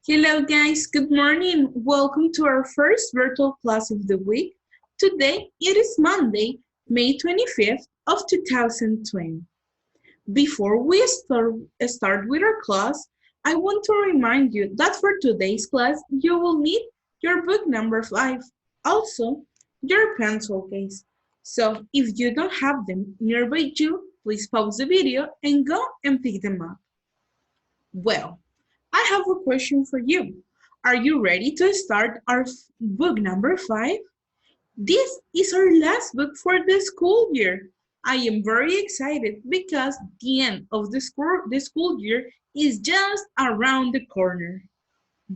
Hello guys, good morning. Welcome to our first virtual class of the week. Today it is Monday, May 25th of 2020. Before we start with our class, I want to remind you that for today's class, you will need your book number 5, also your pencil case. So if you don't have them nearby you, please pause the video and go and pick them up. Well, I have a question for you. Are you ready to start our book number 5? This is our last book for the school year. I am very excited because the end of the school year is just around the corner.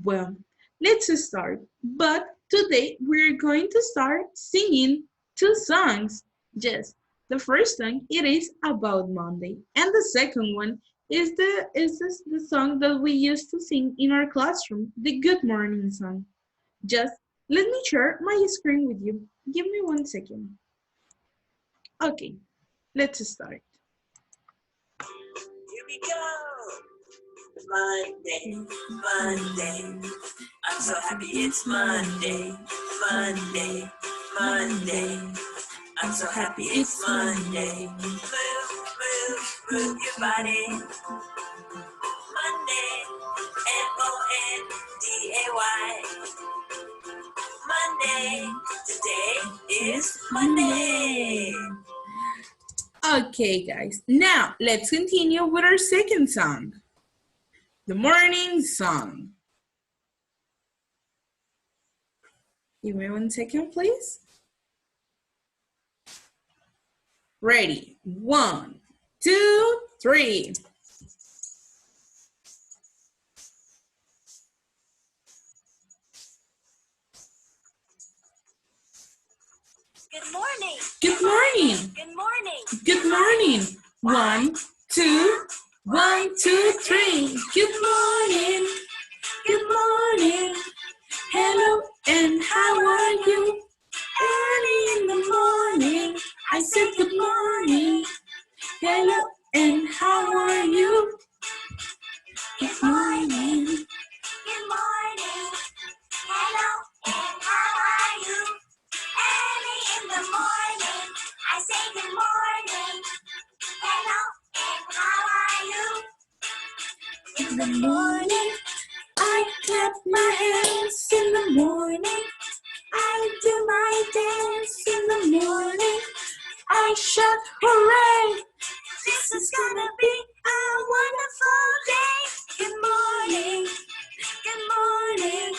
Well, let's start. But today we're going to start singing 2 songs. Yes, the first song it is about Monday, and the second one is the song that we used to sing in our classroom, the Good Morning song. Just let me share my screen with you. Give me 1 second. Okay, let's start. Here we go. Monday, Monday. I'm so happy it's Monday, Monday, Monday. I'm so happy it's Monday. Move your body. Monday, Monday. Monday, today is Monday. Okay, guys. Now, let's continue with our second song. The morning song. Give me 1 second, please. Ready? 1, 2, 3. Good morning. Good morning. Good morning. Good morning. 1, 2, 1, 2, 3. Good morning. Good morning. Hello, and how are you? Early in the morning, I said good morning. Hello, and how are you? Good morning. Good morning. Hello, and how are you? Early in the morning, I say good morning. Hello, and how are you? In the morning, I clap my hands. In the morning, I do my dance. In the morning, I shout hooray. This is gonna be a wonderful day. Good morning. Good morning.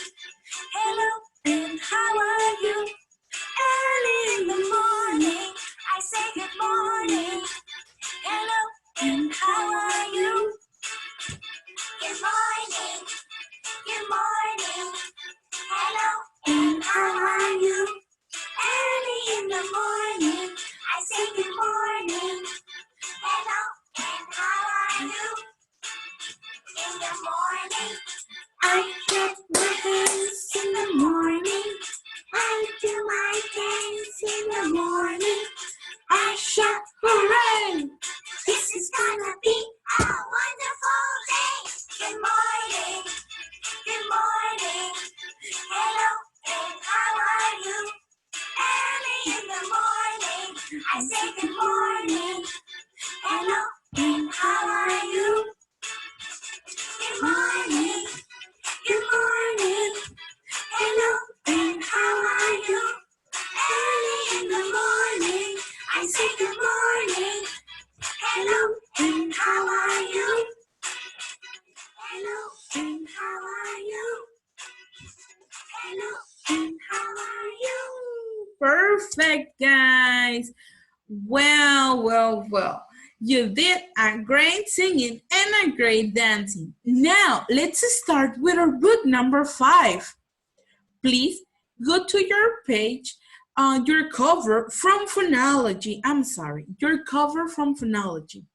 Hello, And how are you? early in the morning, I say good morning. Hello, And how are you? Good morning. Good morning. Hello, and how are you? Early in the morning, I say good morning. Hello, and how are you? In the morning, I clap my hands. In the morning, I do my dance. In the morning, I shout hooray. this is gonna be a wonderful day. Good morning. Good morning. Hello, and how are you? Early in the morning, I say good morning. Hello, and how are you? Good morning. Good morning. Hello, and how are you? Early in the morning, I say good morning. Hello, and how are you? Hello, and how are you? Hello, and how are you? Perfect, guys. Well. You did a great singing and a great dancing. Now, let's start with our book number 5. Please go to your page, your cover from phonology. Your cover from phonology.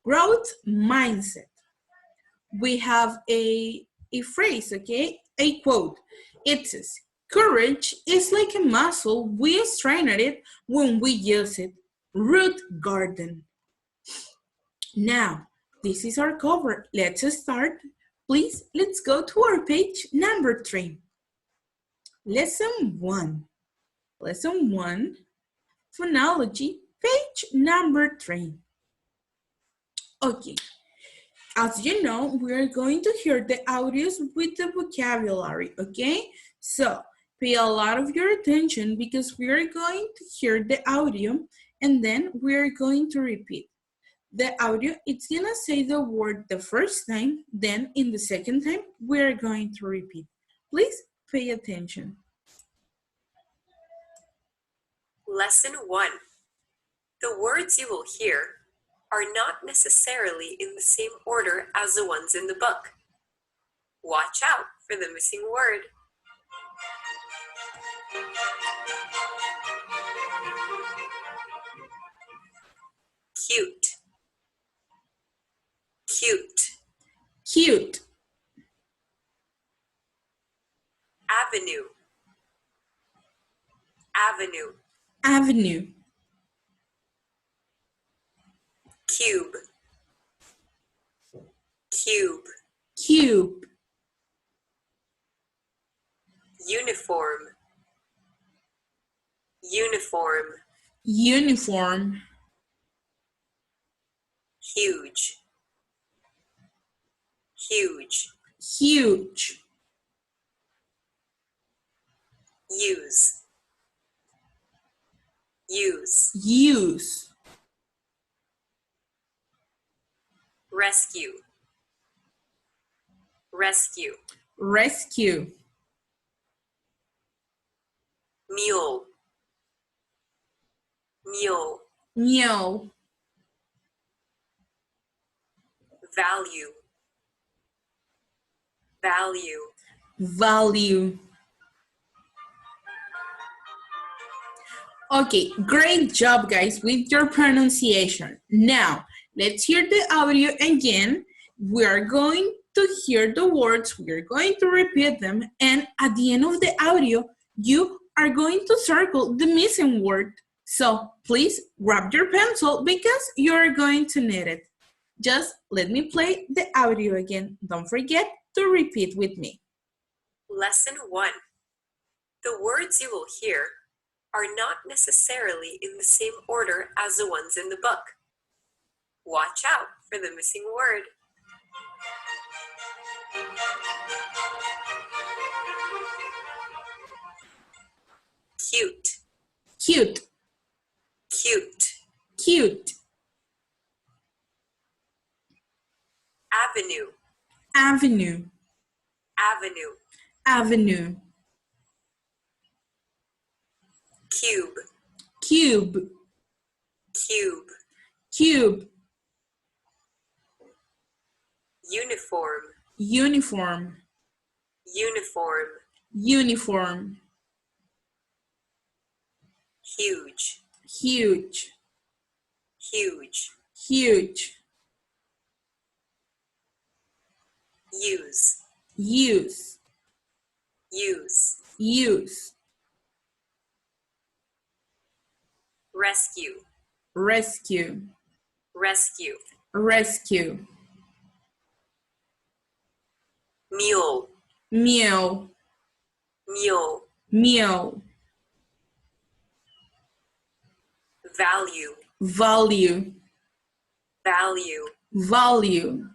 Growth mindset. We have a phrase, okay? A quote. It says, courage is like a muscle. We strengthen it when we use it. Ruth Garden. Now, this is our cover. Let's start Please, let's go to our page number 3. Lesson 1. Lesson 1, phonology, page number 3. Okay, as you know, we're going to hear the audios with the vocabulary, okay? So, pay a lot of your attention because we are going to hear the audio and then we're going to repeat. The audio, it's gonna say the word the first time, then in the second time, we're going to repeat. Please pay attention. Lesson 1. The words you will hear are not necessarily in the same order as the ones in the book. Watch out for the missing word. Cute. Cute. Cute. Avenue. Avenue. Avenue. Cube. Cube. Cube. Uniform. Uniform. Uniform. Huge. Huge. Huge. Use. Use. Use. Rescue. Rescue. Rescue. Mule. Mule. Mule. Value. Value. Value. Okay, great job, guys, with your pronunciation. Now, let's hear the audio again. We are going to hear the words, we are going to repeat them, and at the end of the audio, you are going to circle the missing word. So please grab your pencil because you're going to need it. Just let me play the audio again. Don't forget to repeat with me. Lesson 1. The words you will hear are not necessarily in the same order as the ones in the book. Watch out for the missing word. Cute. Cute. Cute. Cute. Avenue. Avenue. Avenue. Avenue. Cube. Cube. Cube. Cube. Uniform. Uniform. Uniform. Uniform. Huge. Huge. Huge. Huge. Use. Use. Use. Use. Rescue. Rescue. Rescue. Rescue. Mule. Meow. Mule. Meow. Value. Value. Value. Value.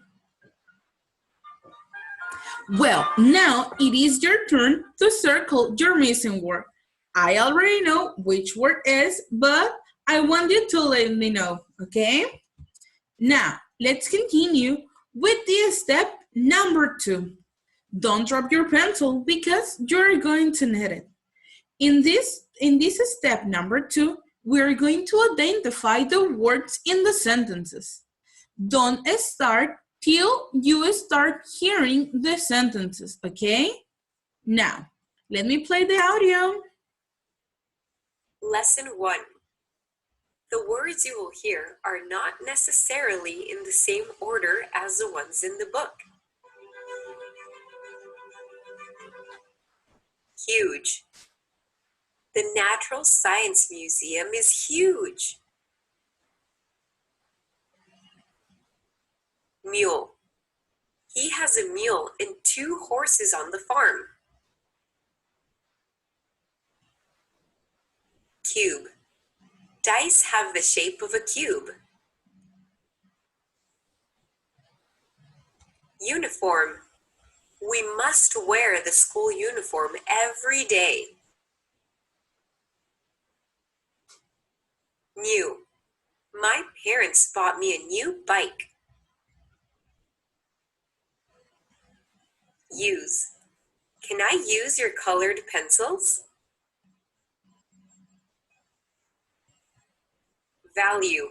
Well, now it is your turn to circle your missing word. I already know which word is, but I want you to let me know, okay? Now, let's continue with the step number 2. Don't drop your pencil because you're going to need it. In this step number 2, we're going to identify the words in the sentences. Don't start till you start hearing the sentences, okay? Now, let me play the audio. Lesson 1. The words you will hear are not necessarily in the same order as the ones in the book. Huge. The Natural Science Museum is huge. Mule. He has a mule and 2 horses on the farm. Cube. Dice have the shape of a cube. Uniform. We must wear the school uniform every day. New. My parents bought me a new bike. Use. Can I use your colored pencils? Value.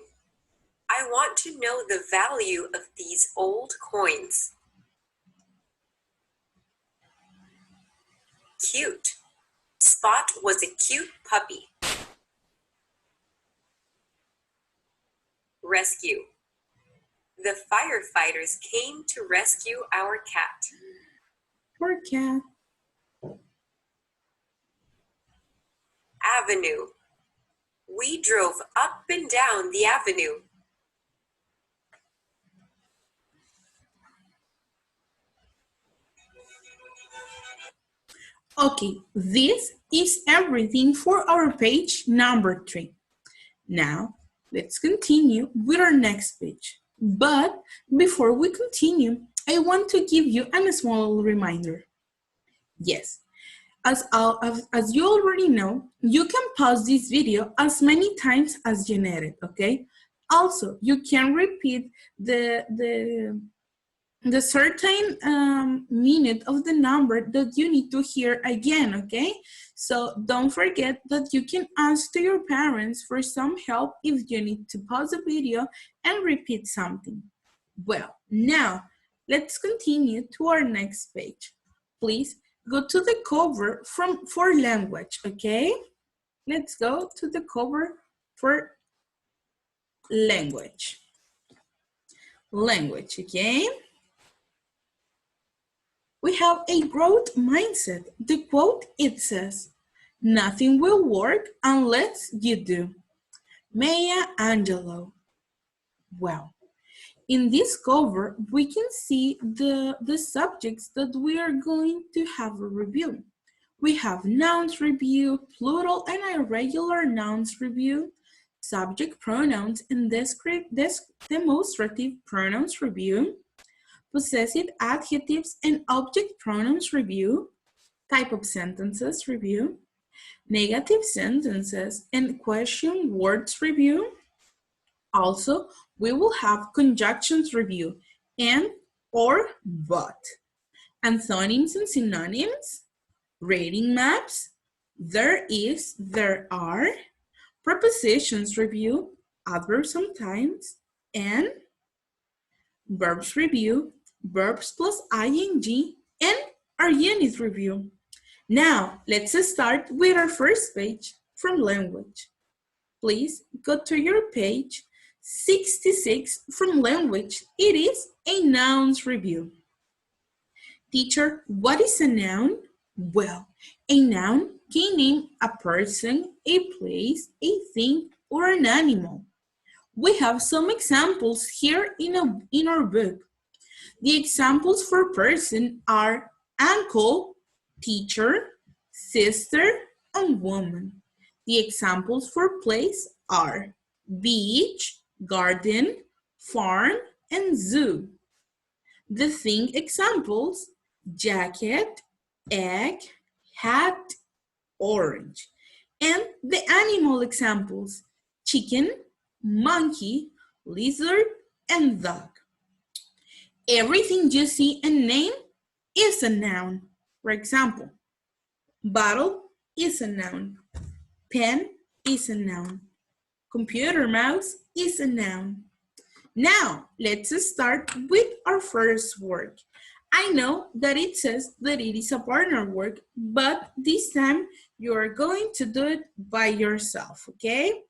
I want to know the value of these old coins. Cute. Spot was a cute puppy. Rescue. The firefighters came to rescue our cat. Poor cat. Avenue. We drove up and down the avenue. Okay, this is everything for our page number 3. Now, let's continue with our next page. But before we continue, I want to give you a small reminder. Yes, as you already know, you can pause this video as many times as you need it, okay? Also, you can repeat the certain minute of the number that you need to hear again, okay? So don't forget that you can ask to your parents for some help if you need to pause the video and repeat something. Well, now let's continue to our next page. Please go to the cover for language, okay? Let's go to the cover for language. Language, okay? We have a growth mindset. The quote, it says, "Nothing will work unless you do." Maya Angelou. Well, in this cover, we can see the subjects that we are going to have a review. We have nouns review, plural and irregular nouns review, subject pronouns and demonstrative pronouns review, possessive adjectives and object pronouns review, type of sentences review, negative sentences and question words review. Also, we will have conjunctions review and or but, antonyms and synonyms, rating maps, there is, there are, prepositions review, adverbs sometimes, and verbs review, verbs plus ing, and our unit review. Now, let's start with our first page from language. Please go to your page 66 from language. It is a nouns review. Teacher, what is a noun? Well, a noun can name a person, a place, a thing, or an animal. We have some examples here in our book. The examples for person are uncle, teacher, sister, and woman. The examples for place are beach, garden, farm, and zoo. The thing examples, jacket, egg, hat, orange. And the animal examples, chicken, monkey, lizard, and dog. Everything you see and name is a noun. For example, bottle is a noun. Pen is a noun. Computer mouse is a noun. Now, let's start with our first word. I know that it says that it is a partner word, but this time you are going to do it by yourself, okay?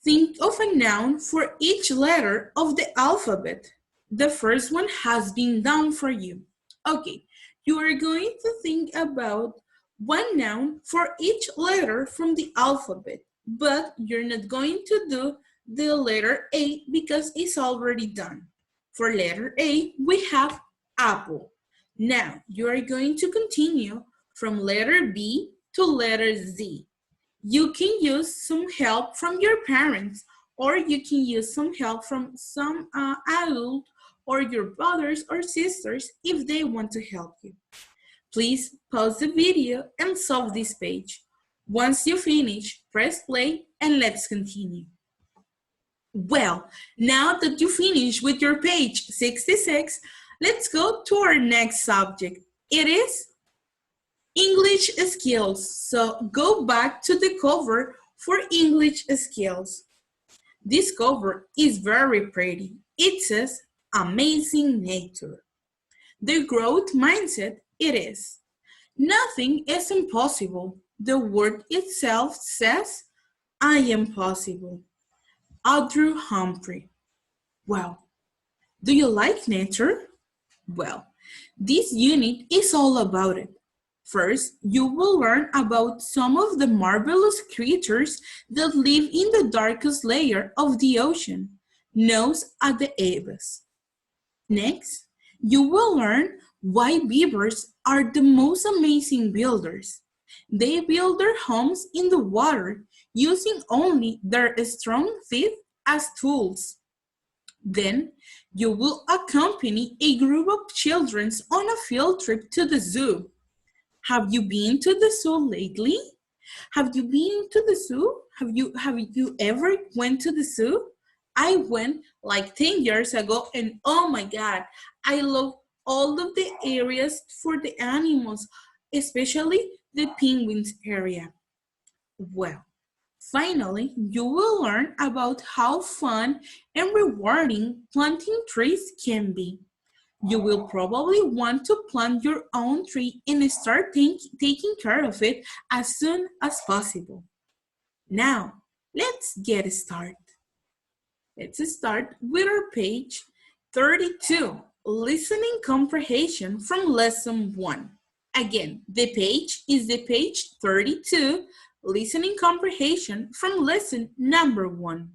Think of a noun for each letter of the alphabet. The first one has been done for you. Okay, you are going to think about one noun for each letter from the alphabet, but you're not going to do the letter A because it's already done. For letter A, we have apple. Now, you are going to continue from letter B to letter Z. You can use some help from your parents, or you can use some help from some adult or your brothers or sisters if they want to help you. Please pause the video and solve this page. Once you finish, press play and let's continue. Well, now that you finish with your page 66, let's go to our next subject. It is English skills. So go back to the cover for English skills. This cover is very pretty. It says, amazing nature. The growth mindset, it is. Nothing is impossible. The word itself says, I am possible. Audrey Humphrey. Wow. Do you like nature? Well, this unit is all about it. First, you will learn about some of the marvelous creatures that live in the darkest layer of the ocean, known as the abyss. Next, you will learn why beavers are the most amazing builders. They build their homes in the water using only their strong feet as tools. Then, you will accompany a group of children on a field trip to the zoo. Have you been to the zoo lately? Have you been to the zoo? Have you ever went to the zoo? I went like 10 years ago and oh my God, I love all of the areas for the animals, especially the penguins area. Well, finally, you will learn about how fun and rewarding planting trees can be. You will probably want to plant your own tree and start taking care of it as soon as possible. Now, let's get started. Let's start with our page 32, Listening Comprehension from Lesson 1. Again, the page is the page 32, Listening Comprehension from Lesson number 1.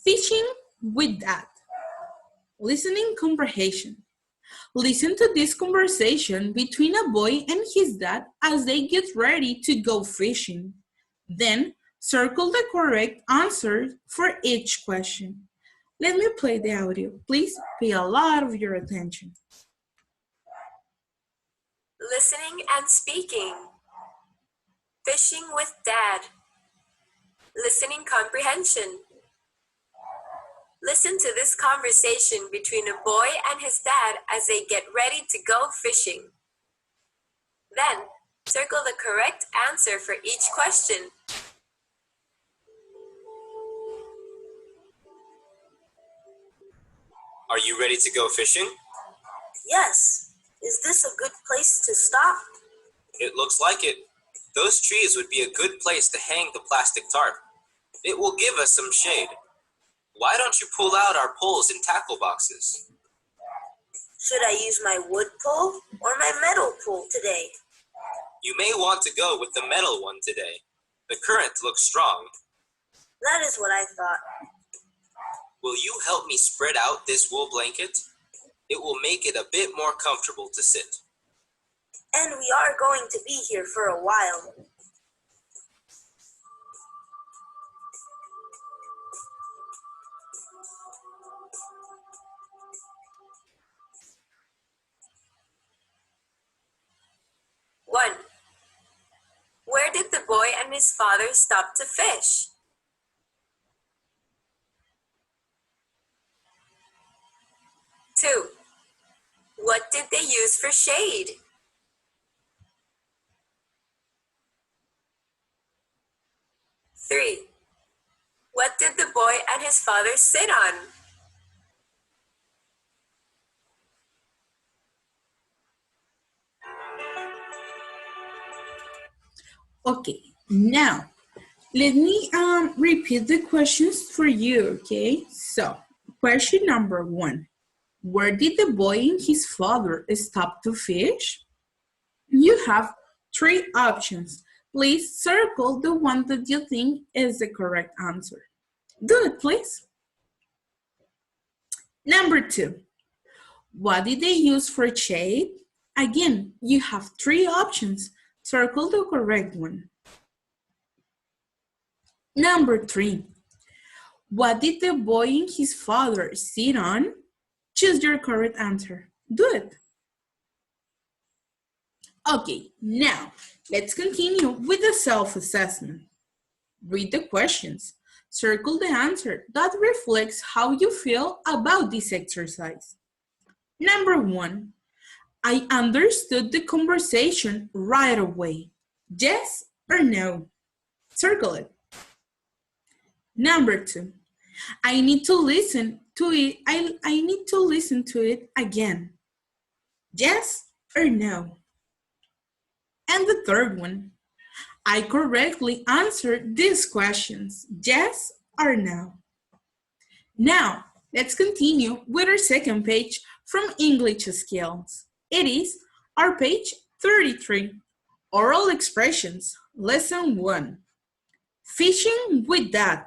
Fishing with Dad. Listening comprehension. Listen to this conversation between a boy and his dad as they get ready to go fishing. Then circle the correct answer for each question. Let me play the audio. Please pay a lot of your attention. Listening and speaking. Fishing with Dad. Listening comprehension. Listen to this conversation between a boy and his dad as they get ready to go fishing. Then, circle the correct answer for each question. Are you ready to go fishing? Yes. Is this a good place to stop? It looks like it. Those trees would be a good place to hang the plastic tarp. It will give us some shade. Why don't you pull out our poles and tackle boxes? Should I use my wood pole or my metal pole today? You may want to go with the metal one today. The current looks strong. That is what I thought. Will you help me spread out this wool blanket? It will make it a bit more comfortable to sit. And we are going to be here for a while. One. Where did the boy and his father stop to fish? 2. What did they use for shade? 3. What did the boy and his father sit on? Okay, now let me repeat the questions for you, okay? So, question number 1. Where did the boy and his father stop to fish? You have 3 options. Please circle the one that you think is the correct answer. Do it, please. Number 2. What did they use for shade? Again, you have 3 options. Circle the correct one. Number 3. What did the boy and his father sit on? Choose your correct answer. Do it. Okay, now let's continue with the self-assessment. Read the questions. Circle the answer that reflects how you feel about this exercise. Number 1. I understood the conversation right away. Yes or no? Circle it. Number 2. I need to listen to it. I need to listen to it again. Yes or no? And the third one. I correctly answered these questions. Yes or no? Now, let's continue with our second page from English Skills. It is our page 33, Oral Expressions, Lesson 1. Fishing with Dad.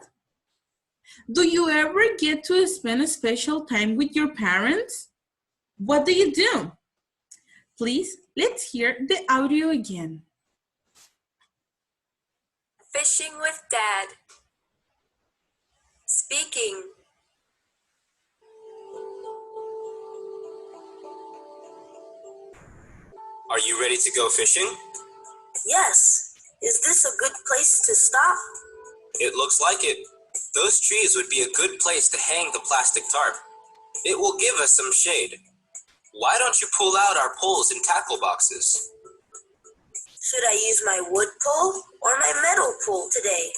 Do you ever get to spend a special time with your parents? What do you do? Please, let's hear the audio again. Fishing with Dad. Speaking. Are you ready to go fishing? Yes. Is this a good place to stop? It looks like it. Those trees would be a good place to hang the plastic tarp. It will give us some shade. Why don't you pull out our poles and tackle boxes? Should I use my wood pole or my metal pole today?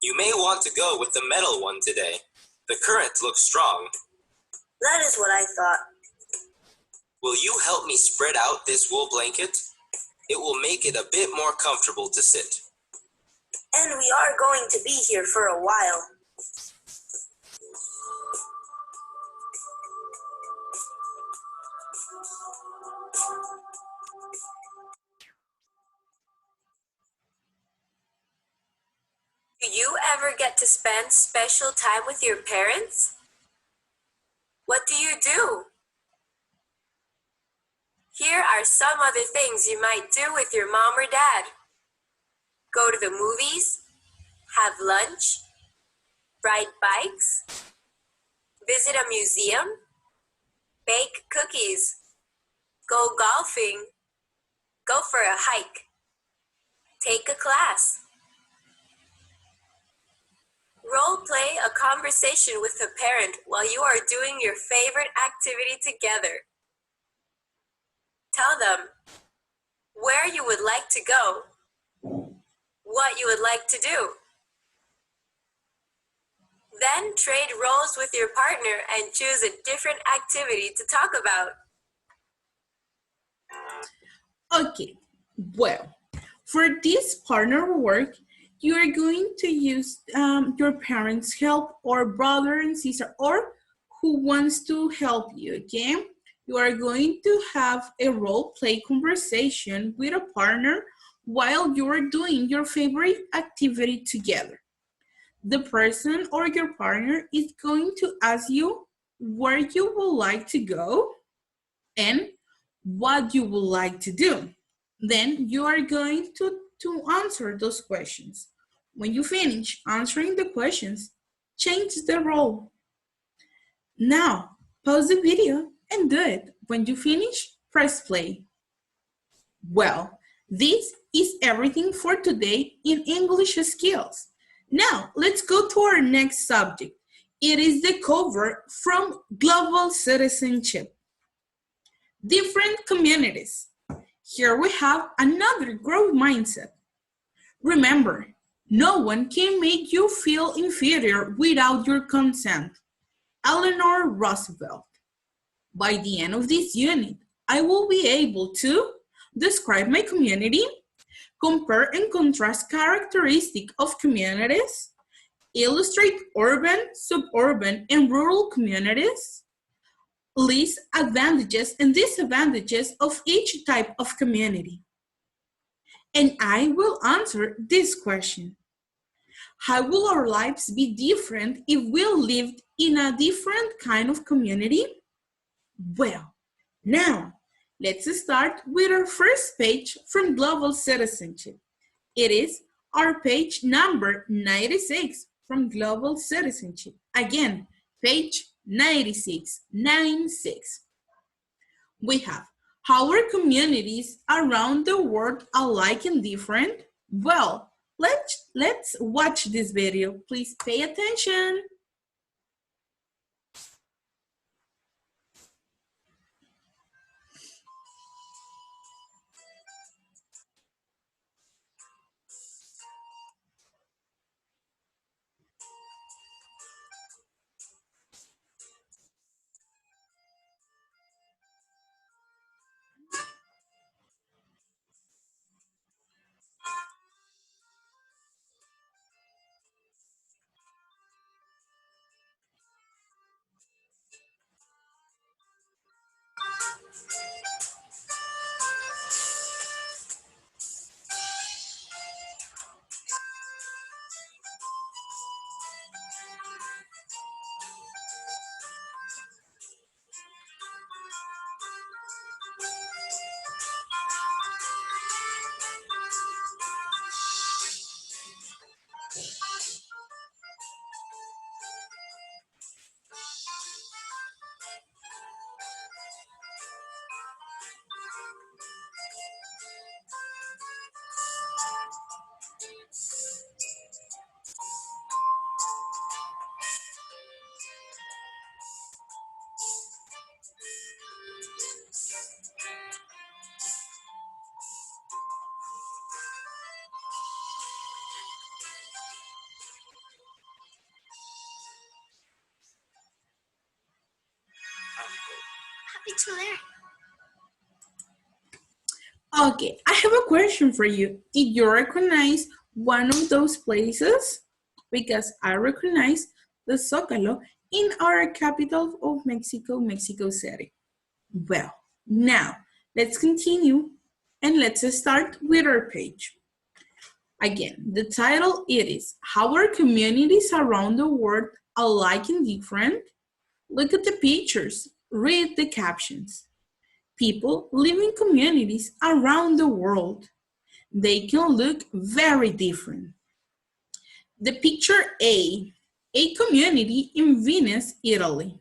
You may want to go with the metal one today. The current looks strong. That is what I thought. Will you help me spread out this wool blanket? It will make it a bit more comfortable to sit. And we are going to be here for a while. Do you ever get to spend special time with your parents? What do you do? Here are some other things you might do with your mom or dad. Go to the movies, have lunch, ride bikes, visit a museum, bake cookies, go golfing, go for a hike, take a class. Role play a conversation with a parent while you are doing your favorite activity together. Tell them where you would like to go, what you would like to do. Then trade roles with your partner and choose a different activity to talk about. Okay, well, for this partner work, you are going to use your parents' help or brother and sister or who wants to help you, okay? You are going to have a role play conversation with a partner while you are doing your favorite activity together. The person or your partner is going to ask you where you would like to go and what you would like to do. Then you are going to answer those questions. When you finish answering the questions, change the role. Now, pause the video and do it. When you finish, press play. Well, this is everything for today in English skills. Now, let's go to our next subject. It is the cover from Global Citizenship. Different communities. Here we have another growth mindset. Remember, no one can make you feel inferior without your consent. Eleanor Roosevelt. By the end of this unit, I will be able to describe my community, compare and contrast characteristics of communities, illustrate urban, suburban, and rural communities, list advantages and disadvantages of each type of community. And I will answer this question. How will our lives be different if we lived in a different kind of community? Well, now let's start with our first page from Global Citizenship. It is our page number 96 from Global Citizenship. Again, page 96, 96. We have, how are communities around the world alike and different? Well, let's watch this video. Please pay attention. Happy to learn. Okay, I have a question for you. Did you recognize one of those places? Because I recognize the Zócalo in our capital of Mexico, Mexico City. Well, now let's continue and let's start with our page. Again, the title it is, how are communities around the world alike and different? Look at the pictures, read the captions. People live in communities around the world. They can look very different. The picture A community in Venice, Italy.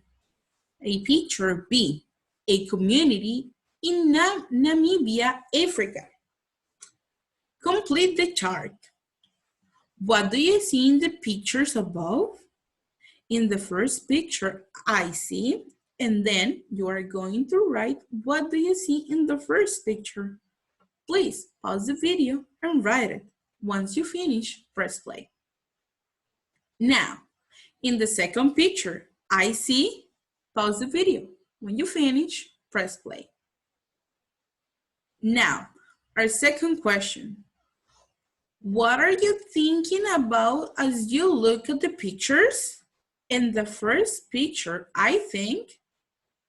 A picture B, a community in Namibia, Africa. Complete the chart. What do you see in the pictures above? In the first picture, I see, and then you are going to write what do you see in the first picture. Please pause the video and write it. Once you finish, press play. Now, in the second picture, I see, pause the video. When you finish, press play. Now, our second question. What are you thinking about as you look at the pictures? In the first picture, I think,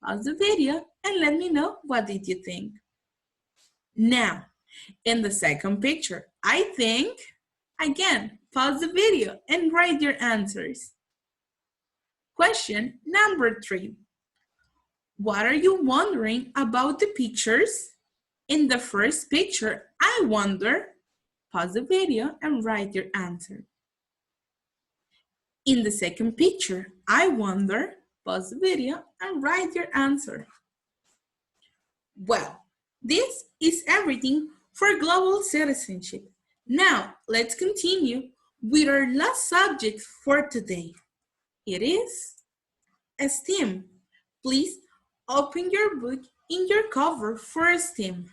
pause the video and let me know what did you think. Now, in the second picture, I think, again, pause the video and write your answers. Question number 3. What are you wondering about the pictures? In the first picture, I wonder, pause the video and write your answer. In the second picture, I wonder, pause the video and write your answer. Well, this is everything for global citizenship. Now, let's continue with our last subject for today. It is STEM. Please open your book in your cover for STEM.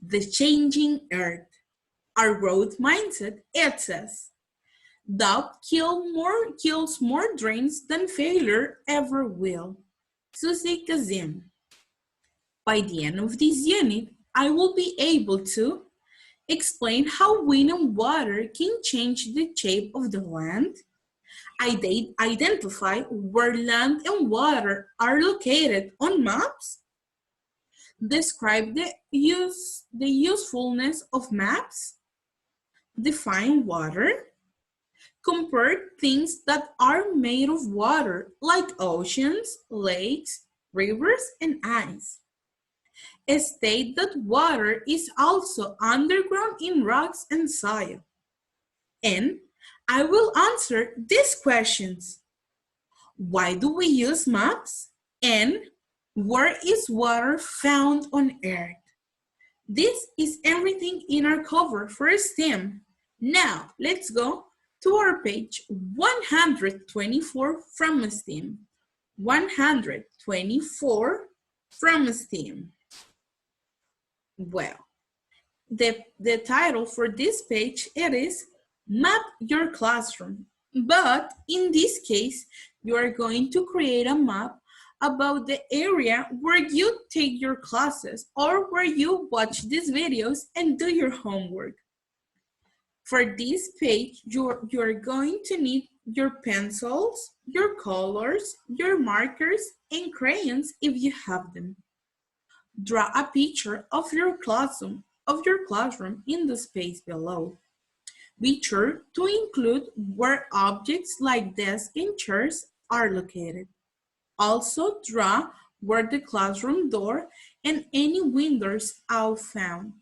The Changing Earth. Our growth mindset, it says, doubt kills more dreams than failure ever will. Susie Kazim. By the end of this unit, I will be able to explain how wind and water can change the shape of the land, identify where land and water are located on maps, describe the usefulness of maps, define water, Compare things that are made of water, like oceans, lakes, rivers, and ice. State that water is also underground in rocks and soil. And I will answer these questions. Why do we use maps? And where is water found on Earth? This is everything in our cover for STEM. Now, let's go to our page 124 from STEM. 124 from STEM. Well, the title for this page, it is Map Your Classroom. But in this case, you are going to create a map about the area where you take your classes or where you watch these videos and do your homework. For this page, you're going to need your pencils, your colors, your markers, and crayons if you have them. Draw a picture of your classroom in the space below. Be sure to include where objects like desks and chairs are located. Also draw where the classroom door and any windows are found.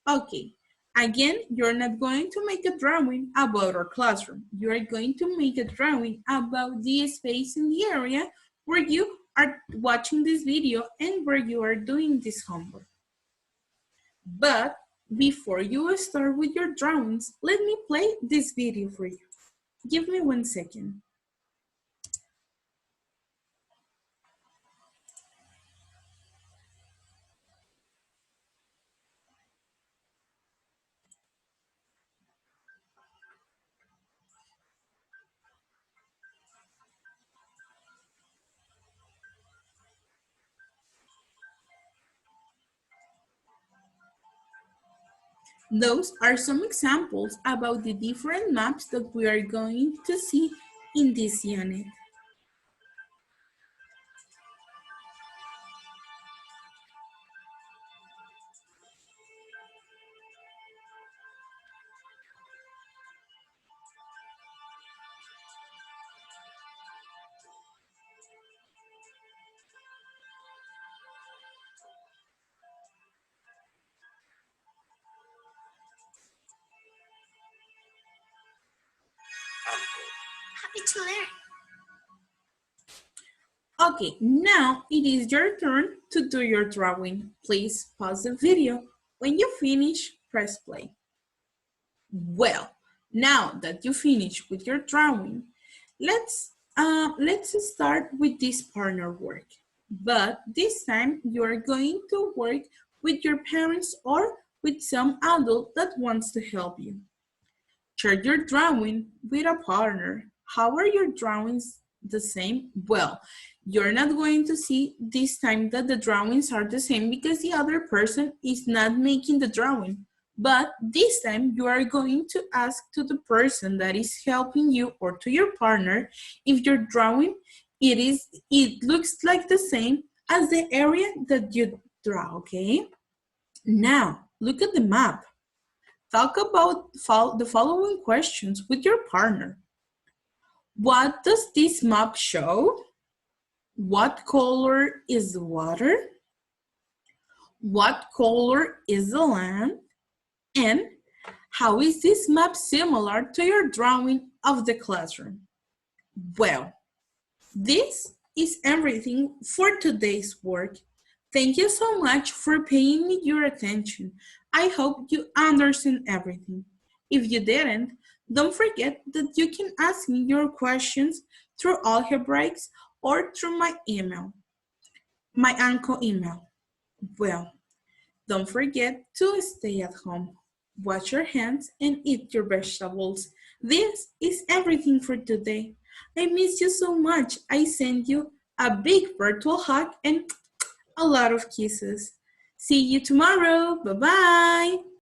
Okay, again, you're not going to make a drawing about our classroom. You are going to make a drawing about the space in the area where you are watching this video and where you are doing this homework. But before you start with your drawings, let me play this video for you. Give me 1 second. Those are some examples about the different maps that we are going to see in this unit. Happy to learn. Okay, now it is your turn to do your drawing. Please pause the video. When you finish, press play. Well, now that you finish with your drawing, let's start with this partner work. But this time you are going to work with your parents or with some adult that wants to help you. Share your drawing with a partner. How are your drawings the same? Well, you're not going to see this time that the drawings are the same because the other person is not making the drawing. But this time you are going to ask to the person that is helping you or to your partner if your drawing, it looks like the same as the area that you draw, okay? Now, look at the map. Talk about the following questions with your partner. What does this map show? What color is the water? What color is the land? And how is this map similar to your drawing of the classroom? Well, this is everything for today's work. Thank you so much for paying me your attention. I hope you understand everything. If you didn't, don't forget that you can ask me your questions through Algebraics or through my email, my ANCO email. Well, don't forget to stay at home, wash your hands, and eat your vegetables. This is everything for today. I miss you so much. I send you a big virtual hug and a lot of kisses. See you tomorrow. Bye-bye.